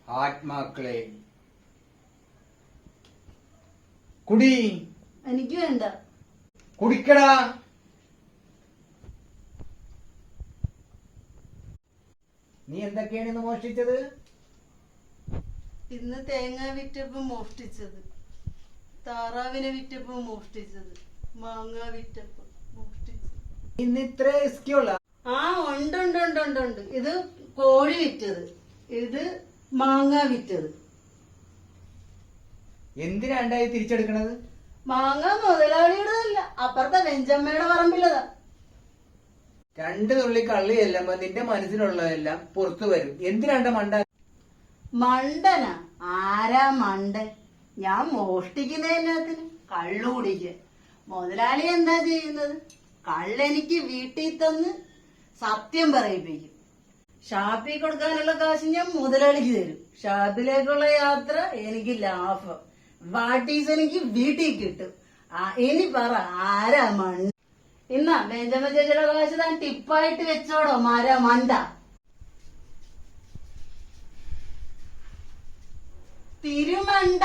ആത്മാക്കളെ, കുടി. എനിക്ക് വേണ്ട. കുടിക്കടാ. നീ എന്തൊക്കെയാണ് ഇന്ന് മോഷ്ടിച്ചത്? ഇന്ന് തേങ്ങ വിറ്റപ്പോ മോഷ്ടിച്ചത്, താറാവിനെ വിറ്റപ്പോ മോഷ്ടിച്ചത്, മാങ്ങ വിറ്റപ്പോ മോഷ്ടിച്ചത്. ഇന്ന് ഇത്ര റിസ്ക്കുള്ള? ആ ഉണ്ട്. ഇത് കോഴി വിറ്റത്, ഇത് മാങ്ങ വിറ്റത്. എന്തിനാണ്ടായി തിരിച്ചെടുക്കണത്? മാങ്ങ മുതലാളിയുടെതല്ല, അപ്പുറത്തെ വെഞ്ചമ്മയുടെ പറമ്പിലതാ. 2 തുള്ളി കള്ളി ചെല്ലുമ്പോ നിന്റെ മനസ്സിലുള്ളതെല്ലാം പുറത്തു വരും. എന്തിനാണ്ട മണ്ട? മണ്ടനാ? ആരാ മണ്ടൻ? ഞാൻ മോഷ്ടിക്കുന്നതിനകത്തിന് കള്ളു കുടിക്കാൻ. മുതലാളി എന്താ ചെയ്യുന്നത്? കള്ളെനിക്ക് വീട്ടിൽ തന്ന് സത്യം പറയിപ്പിക്കും. ഷാപ്പിൽ കൊടുക്കാനുള്ള കാശ് ഞാൻ മുതലാളിക്ക് തരും. ഷാപ്പിലേക്കുള്ള യാത്ര എനിക്ക് ലാഭം. വാട്ടീസ് എനിക്ക് വീട്ടിൽ കിട്ടും. ഇനി പറ, ആരാ മണ്ട? ഇന്നാ ബെഞ്ചമ്മ ചേച്ചിയുടെ കാശ് താൻ ടിപ്പായിട്ട് വെച്ചോടോ മണ്ട. തിരുമണ്ട.